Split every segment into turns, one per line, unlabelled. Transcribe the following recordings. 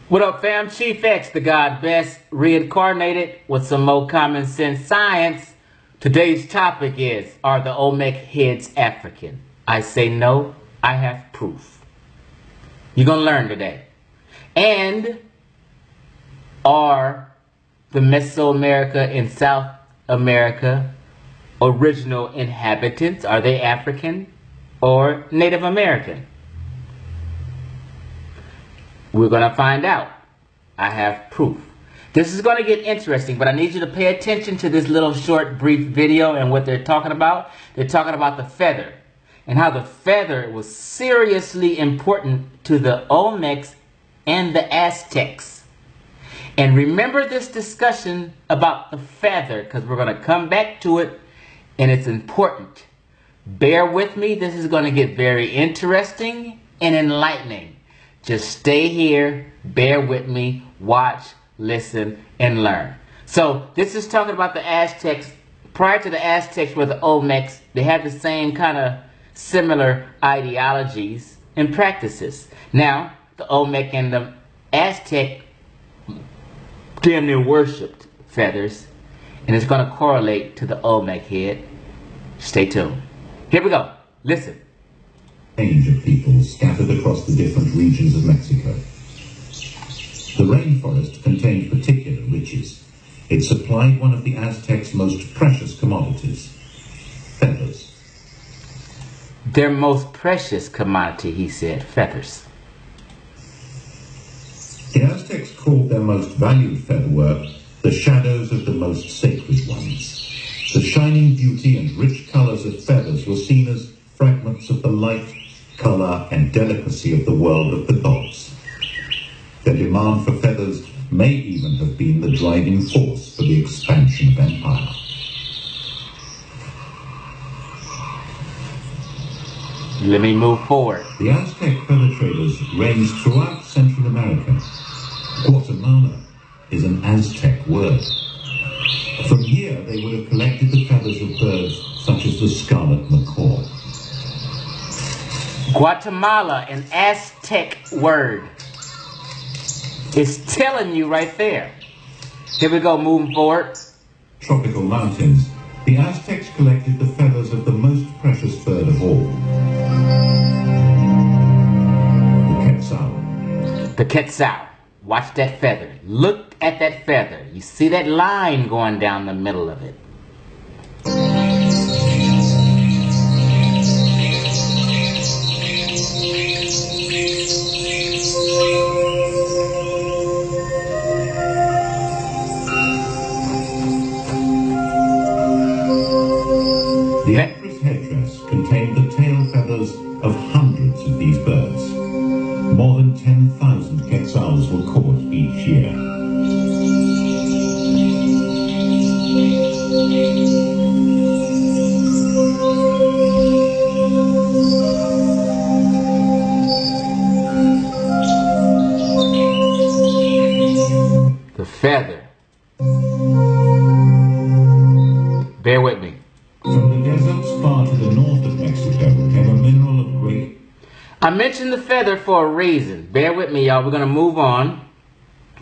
What up, fam? Chief X, the God Best, reincarnated with some more common sense science. Today's topic is, are the Olmec heads African? I say no, I have proof. You're going to learn today. And are the Mesoamerica and South America original inhabitants, are they African or Native American? We're going to find out. I have proof. This is going to get interesting, but I need you to pay attention to this little short, brief video and what they're talking about. They're talking about the feather and how the feather was seriously important to the Olmecs and the Aztecs. And remember this discussion about the feather, because we're going to come back to it, and it's important. Bear with me. This is going to get very interesting and enlightening. Just stay here, bear with me, watch, listen, and learn. So this is talking about the Aztecs. Prior to the Aztecs were the Olmecs. They had the same kind of similar ideologies and practices. Now, the Olmec and the Aztec damn near worshipped feathers. And it's going to correlate to the Olmec head. Stay tuned. Here we go. Listen.
Range of people scattered across the different regions of Mexico. The rainforest contained particular riches. It supplied one of the Aztecs' most precious commodities, feathers.
Their most precious commodity, he said, feathers.
The Aztecs called their most valued featherwork the shadows of the most sacred ones. The shining beauty and rich colors of feathers were seen as fragments of the light, color, and delicacy of the world of the gods. Their demand for feathers may even have been the driving force for the expansion of empire.
Let me move forward.
The Aztec feather traders ranged throughout Central America. Guatemala is an Aztec word. From here, they would have collected the feathers of birds such as the scarlet macaw.
Guatemala, an Aztec word. It's telling you right there. Here we go, moving forward.
Tropical mountains. The Aztecs collected the feathers of the most precious bird of all, the quetzal.
The quetzal. Watch that feather. Look at that feather. You see that line going down the middle of it.
The empress headdress contained the tail feathers of hundreds of these birds. More than 10,000 quetzals were caught each year.
The feather. Bear with me.
From the deserts far to the north of Mexico came a mineral of great...
I mentioned the feather for a reason. Bear with me, y'all. We're going to move on,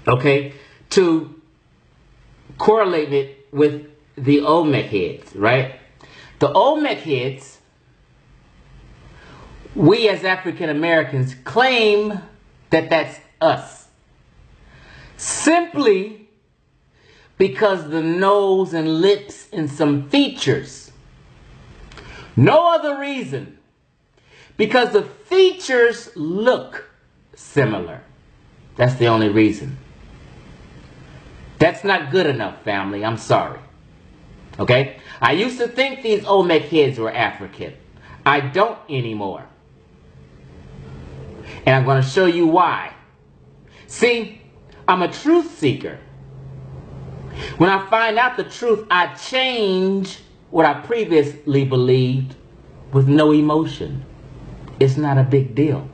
okay, to correlate it with the Olmec heads, right? The Olmec heads, we as African Americans claim that that's us. Simply because the nose and lips and some features. No other reason. Because the features look similar. That's the only reason. That's not good enough, family. I'm sorry. Okay? I used to think these Olmec heads were African. I don't anymore. And I'm going to show you why. See, I'm a truth seeker. When I find out the truth, I change what I previously believed with no emotion. It's not a big deal.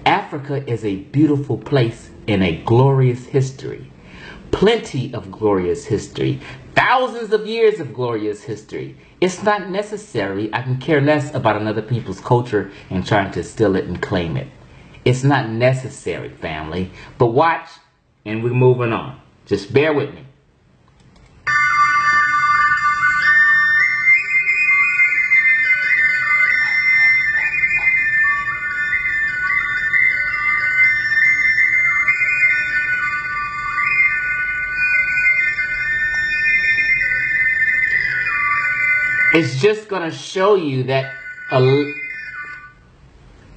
Africa is a beautiful place in a glorious history. Plenty of glorious history. Thousands of years of glorious history. It's not necessary. I can care less about another people's culture and trying to steal it and claim it. It's not necessary, family. But watch, and we're moving on. Just bear with me. It's just going to show you that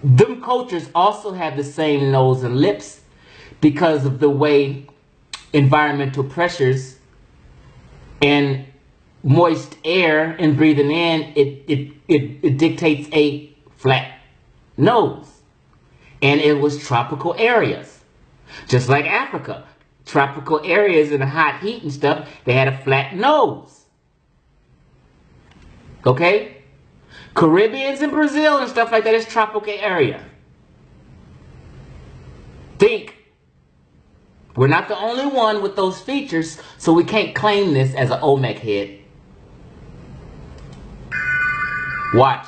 them cultures also have the same nose and lips because of the way environmental pressures and moist air and breathing in, it dictates a flat nose. And it was tropical areas. Just like Africa. Tropical areas in the hot heat and stuff, they had a flat nose. Okay? Caribbeans and Brazil and stuff like that is tropical area. Think. We're not the only one with those features, so we can't claim this as an Olmec head. Watch.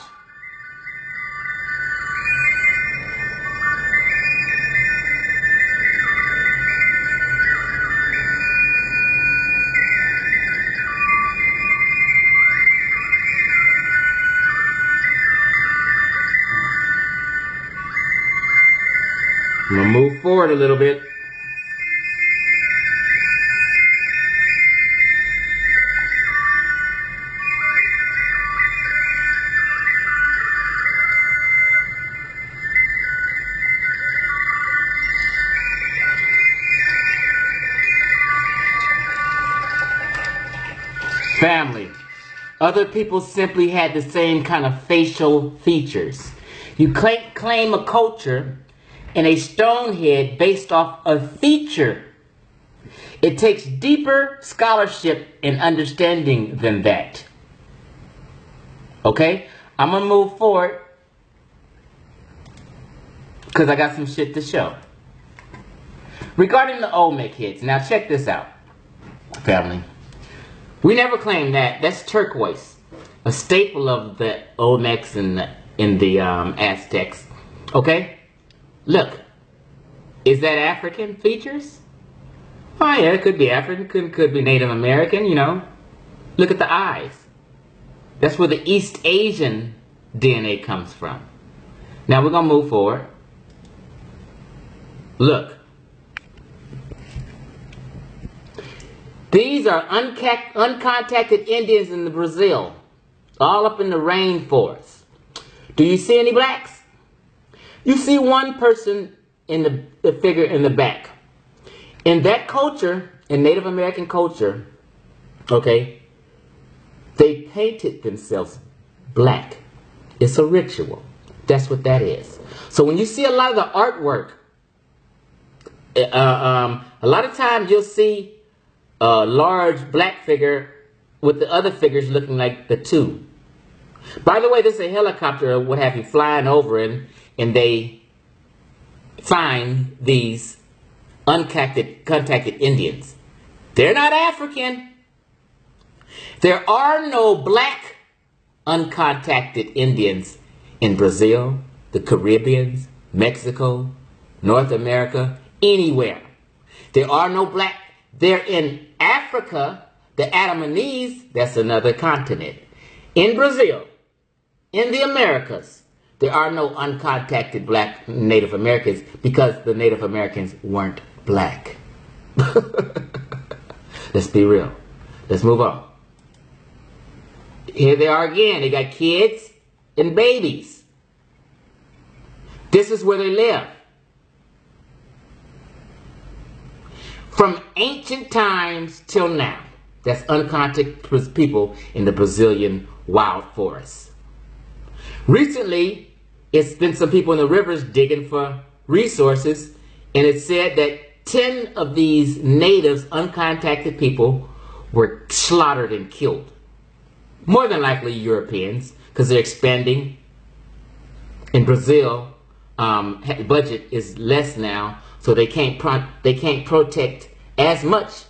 I'm going to move forward a little bit. Family. Other people simply had the same kind of facial features. You can't claim a culture and a stone head based off a feature. It takes deeper scholarship and understanding than that. Okay? I'm going to move forward because I got some shit to show. Regarding the Olmec heads, now check this out, family. We never claimed that. That's turquoise, a staple of the Olmecs in the Aztecs. Okay? Look, is that African features? Oh yeah, it could be African, could be Native American, you know. Look at the eyes. That's where the East Asian DNA comes from. Now we're going to move forward. Look. These are uncontacted Indians in Brazil, all up in the rainforest. Do you see any blacks? You see one person in the figure in the back. In that culture, in Native American culture, okay, they painted themselves black. It's a ritual. That's what that is. So when you see a lot of the artwork, a lot of times you'll see a large black figure with the other figures looking like the two. By the way, this is a helicopter or what have you flying over and they find these uncontacted Indians. They're not African. There are no black uncontacted Indians in Brazil, the Caribbean, Mexico, North America, anywhere. There are no black. They're in Africa, the Andamanese, that's another continent. In Brazil, in the Americas, there are no uncontacted black Native Americans because the Native Americans weren't black. Let's be real. Let's move on. Here they are again. They got kids and babies. This is where they live. From ancient times till now. That's uncontacted people in the Brazilian wild forests. Recently, it's been some people in the rivers digging for resources, and it said that 10 of these natives, uncontacted people, were slaughtered and killed. More than likely Europeans, because they're expanding. In Brazil, budget is less now, so they can't protect as much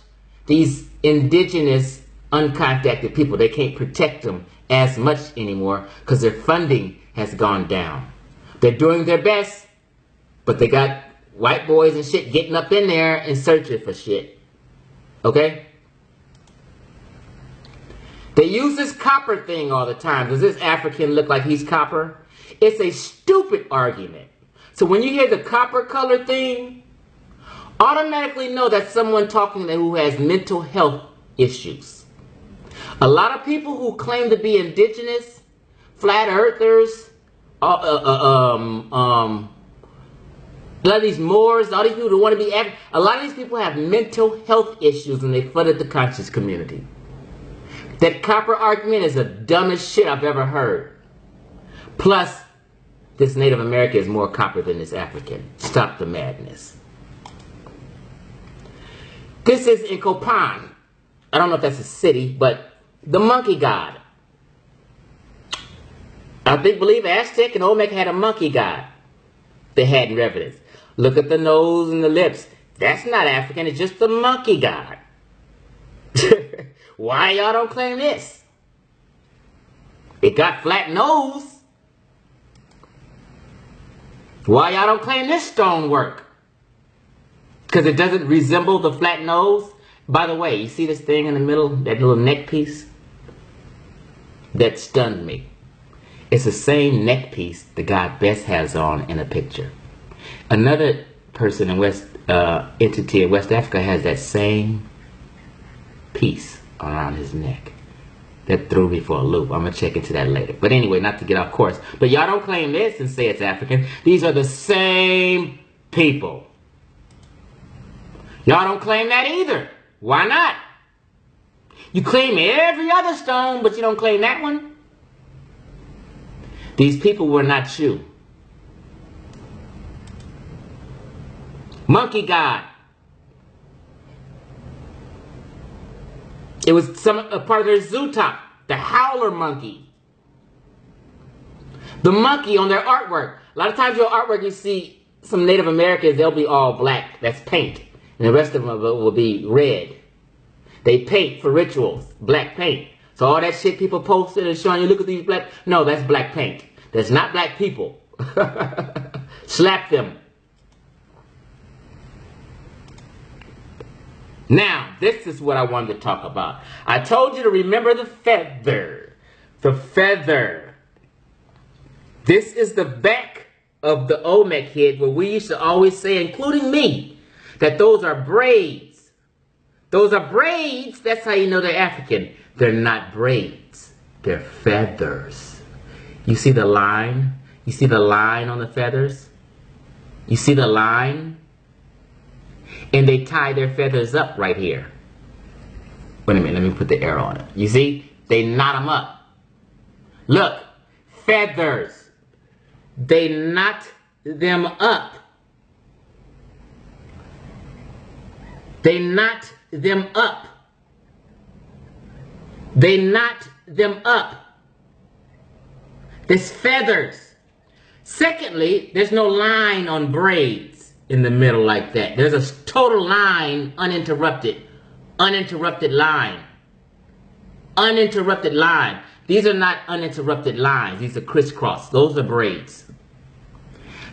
these indigenous uncontacted people. They can't protect them as much anymore because their funding has gone down. They're doing their best, But they got white boys and shit getting up in there and searching for shit. Okay? They use this copper thing all the time. Does this African look like he's copper? It's a stupid argument. So when you hear the copper color thing, automatically know that's someone talking who has mental health issues. A lot of people who claim to be indigenous, flat earthers, a lot of these Moors, all these people who want to be, a lot of these people have mental health issues and they flooded the conscious community. That copper argument is the dumbest shit I've ever heard. Plus, this Native American is more copper than this African. Stop the madness. This is in Copan. I don't know if that's a city, but the monkey god. I believe Aztec and Olmec had a monkey god they had in reverence. Look at the nose and the lips. That's not African, it's just the monkey god. Why y'all don't claim this? It got flat nose. Why y'all don't claim this stonework? Because it doesn't resemble the flat nose? By the way, you see this thing in the middle, that little neck piece? That stunned me. It's the same neck piece the guy Bess has on in a picture. Another person in entity in West Africa has that same piece around his neck. That threw me for a loop. I'm going to check into that later. But anyway, not to get off course. But y'all don't claim this and say it's African. These are the same people. Y'all don't claim that either. Why not? You claim every other stone, but you don't claim that one. These people were not you. Monkey god. It was a part of their zootop, the howler monkey. The monkey on their artwork. A lot of times your artwork you see some Native Americans, they'll be all black. That's paint. And the rest of them will be red. They paint for rituals. Black paint. So all that shit people posted and showing you, look at these black. No, that's black paint. That's not black people. Slap them. Now, this is what I wanted to talk about. I told you to remember the feather. The feather. This is the back of the Olmec head where we used to always say, including me, that those are braids. Those are braids. That's how you know they're African. They're not braids. They're feathers. You see the line? You see the line on the feathers? You see the line? And they tie their feathers up right here. Wait a minute, let me put the arrow on it. You see? They knot them up. Look, feathers. They knot them up. They knot them up. They knot them up. There's feathers. Secondly, there's no line on braids in the middle like that. There's a total line, uninterrupted. Uninterrupted line. Uninterrupted line. These are not uninterrupted lines. These are crisscross. Those are braids.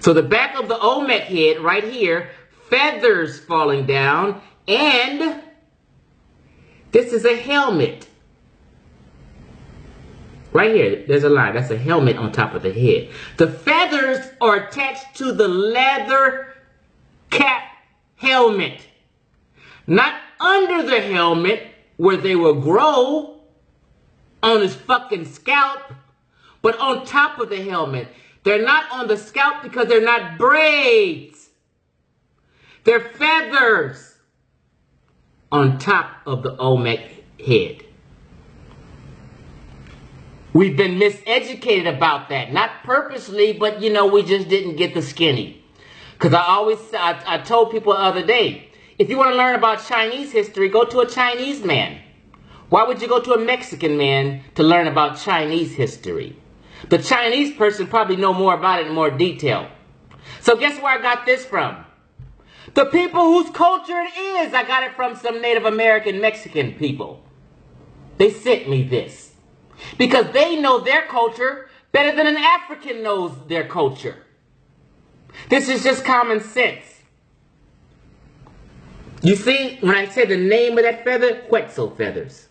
So the back of the Olmec head right here, feathers falling down, and this is a helmet. Right here, there's a line. That's a helmet on top of the head. The feathers are attached to the leather cap helmet. Not under the helmet where they will grow on his fucking scalp, but on top of the helmet. They're not on the scalp because they're not braids. They're feathers on top of the Olmec head. We've been miseducated about that. Not purposely, but you know, we just didn't get the skinny. Because I told people the other day, if you want to learn about Chinese history, go to a Chinese man. Why would you go to a Mexican man to learn about Chinese history? The Chinese person probably know more about it in more detail. So guess where I got this from? The people whose culture it is. I got it from some Native American Mexican people. They sent me this. Because they know their culture better than an African knows their culture. This is just common sense. You see, when I say the name of that feather, Quetzal feathers.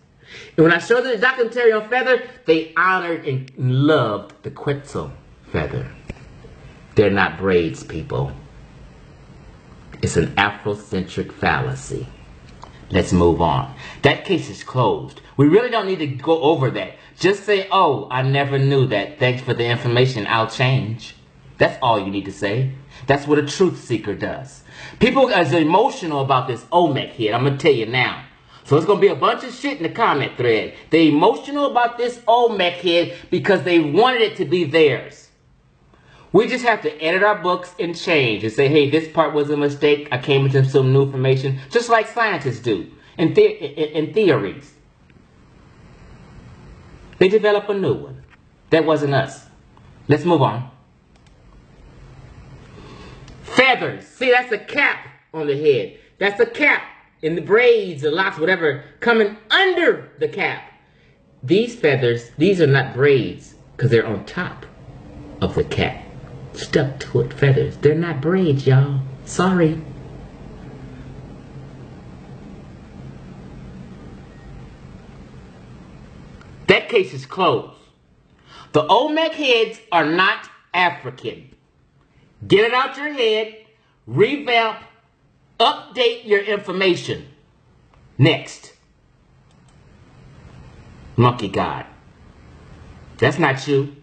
And when I showed the documentary on feather, they honored and loved the Quetzal feather. They're not braids, people. It's an Afrocentric fallacy. Let's move on. That case is closed. We really don't need to go over that. Just say, oh, I never knew that. Thanks for the information. I'll change. That's all you need to say. That's what a truth seeker does. People are emotional about this Olmec head. I'm going to tell you now. So it's going to be a bunch of shit in the comment thread. They're emotional about this Olmec head because they wanted it to be theirs. We just have to edit our books and change and say, hey, this part was a mistake. I came into some new information, just like scientists do in theories. They develop a new one. That wasn't us. Let's move on. Feathers. See, that's a cap on the head. That's a cap in the braids, the locks, whatever, coming under the cap. These feathers, these are not braids because they're on top of the cap. Stuck to it, feathers. They're not braids, y'all. Sorry. That case is closed. The Olmec heads are not African. Get it out your head, revamp, update your information. Next. Monkey God. That's not you.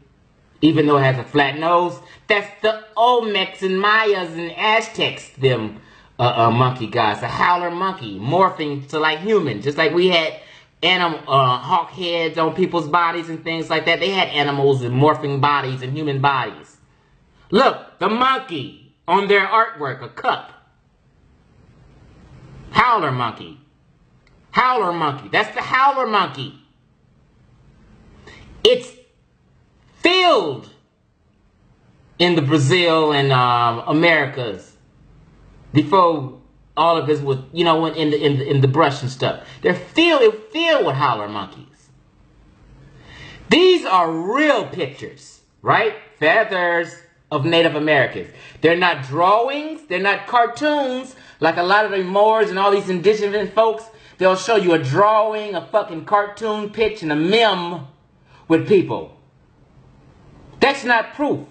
Even though it has a flat nose, that's the Olmecs and Mayas and Aztecs, them monkey gods. The howler monkey, morphing to like human. Just like we had hawk heads on people's bodies and things like that. They had animals and morphing bodies and human bodies. Look, the monkey on their artwork, a cup. Howler monkey. Howler monkey. That's the howler monkey. It's filled in the Brazil and Americas before all of this was, you know, in the brush and stuff. They're filled with howler monkeys. These are real pictures, right? Feathers of Native Americans. They're not drawings. They're not cartoons like a lot of the Moors and all these indigenous folks. They'll show you a drawing, a fucking cartoon pitch, and a meme with people. That's not proof.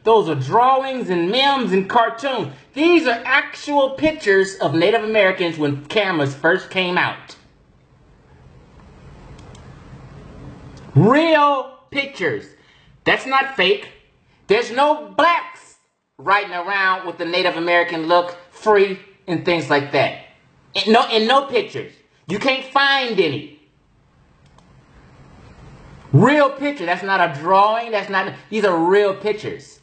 Those are drawings and memes and cartoons. These are actual pictures of Native Americans when cameras first came out. Real pictures. That's not fake. There's no blacks riding around with the Native American look, free, and things like that. In no pictures. You can't find any. Real picture. That's not a drawing. These are real pictures.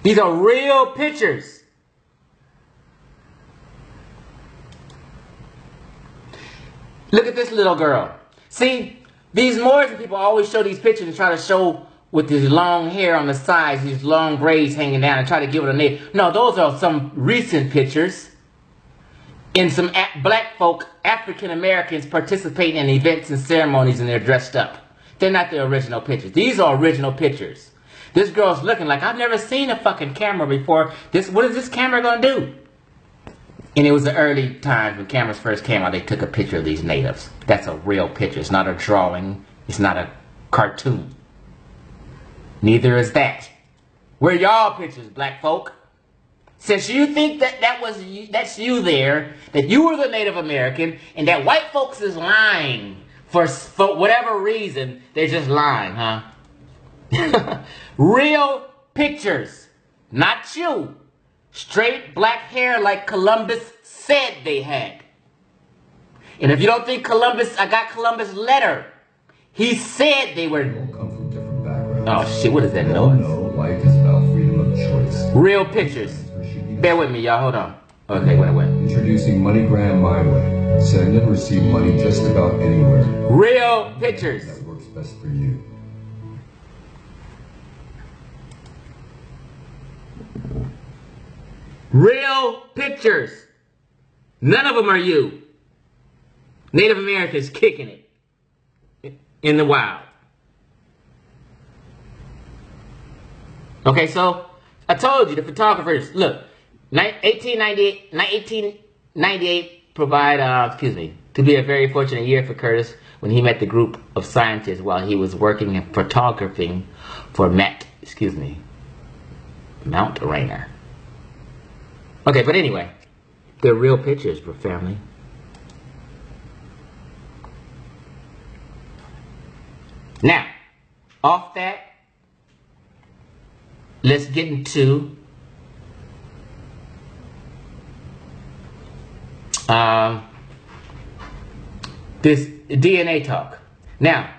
These are real pictures. Look at this little girl. See, these Moors people always show these pictures and try to show with these long hair on the sides, these long braids hanging down, and try to give it a name. No, those are some recent pictures. In some black folk, African Americans participating in events and ceremonies, and they're dressed up. They're not the original pictures. These are original pictures. This girl's looking like, I've never seen a fucking camera before. What is this camera gonna do? And it was the early times when cameras first came out, they took a picture of these natives. That's a real picture. It's not a drawing. It's not a cartoon. Neither is that. Where y'all pictures, black folk? Since you think that's you there, that you were the Native American, and that white folks is lying for whatever reason, they're just lying, huh? Real pictures, not you. Straight black hair like Columbus said they had. And if you don't think I got Columbus' letter. He said they were.
Come from different backgrounds.
Oh shit, what is that
No,
noise?
life is about freedom of choice.
Real pictures. Bear with me, y'all. Hold on. Okay, wait.
Introducing MoneyGram My Way. Send and receive money just about anywhere.
Real pictures.
That works best for you.
Real pictures. None of them are you. Native Americans kicking it in the wild. Okay, so I told you, the photographers, look, 1898 to be a very fortunate year for Curtis when he met the group of scientists while he was working and photographing for Mount Rainier. Okay, but anyway, they're real pictures for family. Now, off that, let's get into this DNA talk. Now,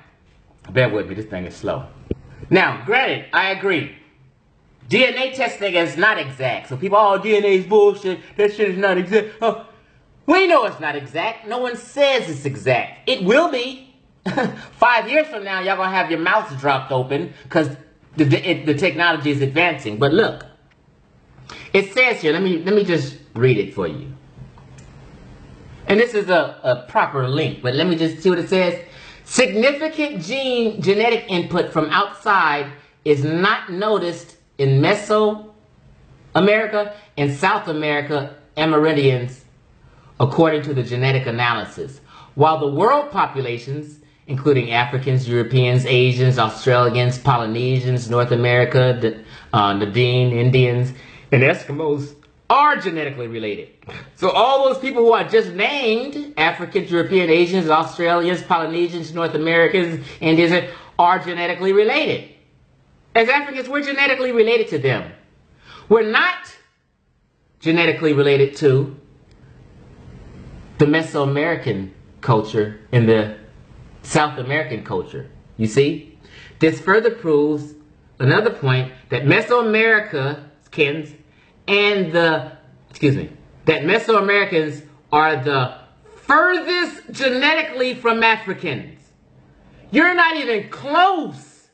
bear with me, this thing is slow. Now, granted, I agree. DNA testing is not exact. So people, oh, DNA is bullshit. That shit is not exact. Oh, we know it's not exact. No one says it's exact. It will be. 5 years from now, y'all gonna have your mouths dropped open because the technology is advancing. But look, it says here. Let me just read it for you. And this is a proper link, but let me just see what it says. Significant genetic input from outside is not noticed in Mesoamerica and South America Amerindians, according to the genetic analysis. While the world populations, including Africans, Europeans, Asians, Australians, Polynesians, North America, Nadine, Indians, and Eskimos, are genetically related. So all those people who I just named, Africans, European, Asians, Australians, Polynesians, North Americans, Indians, are genetically related. As Africans, we're genetically related to them. We're not genetically related to the Mesoamerican culture and the South American culture. You see? This further proves another point that Mesoamericans and that Mesoamericans are the furthest genetically from Africans. You're not even close.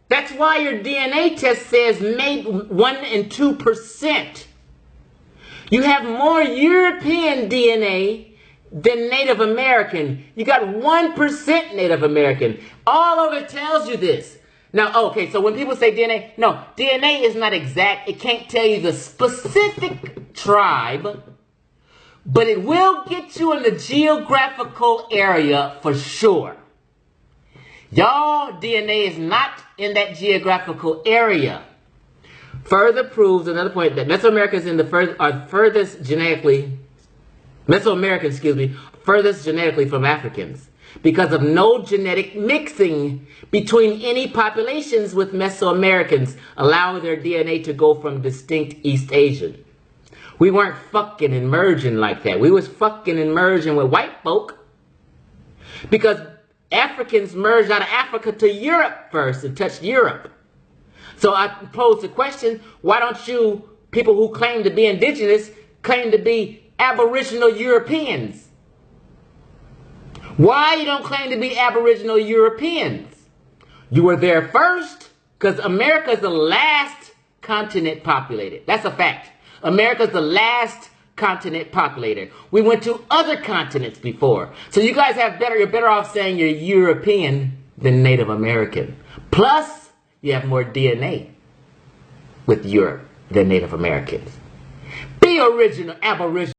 That's why your DNA test says maybe 1 and 2%. You have more European DNA than Native American. You got 1% Native American. All of it tells you this. Now, okay, so when people say DNA, no, DNA is not exact. It can't tell you the specific tribe, but it will get you in the geographical area for sure. Y'all DNA is not in that geographical area. Further proves another point that Mesoamericans are furthest genetically from Africans because of no genetic mixing between any populations with Mesoamericans, allowing their DNA to go from distinct East Asian. We weren't fucking and merging like that. We was fucking and merging with white folk because Africans merged out of Africa to Europe first and touched Europe. So I pose the question, why don't you, people who claim to be indigenous, claim to be Aboriginal Europeans? Why you don't claim to be Aboriginal Europeans? You were there first because America is the last continent populated. That's a fact. America is the last continent populated. We went to other continents before. So you guys you're better off saying you're European than Native American. Plus, you have more DNA with Europe than Native Americans. Be original, Aboriginal.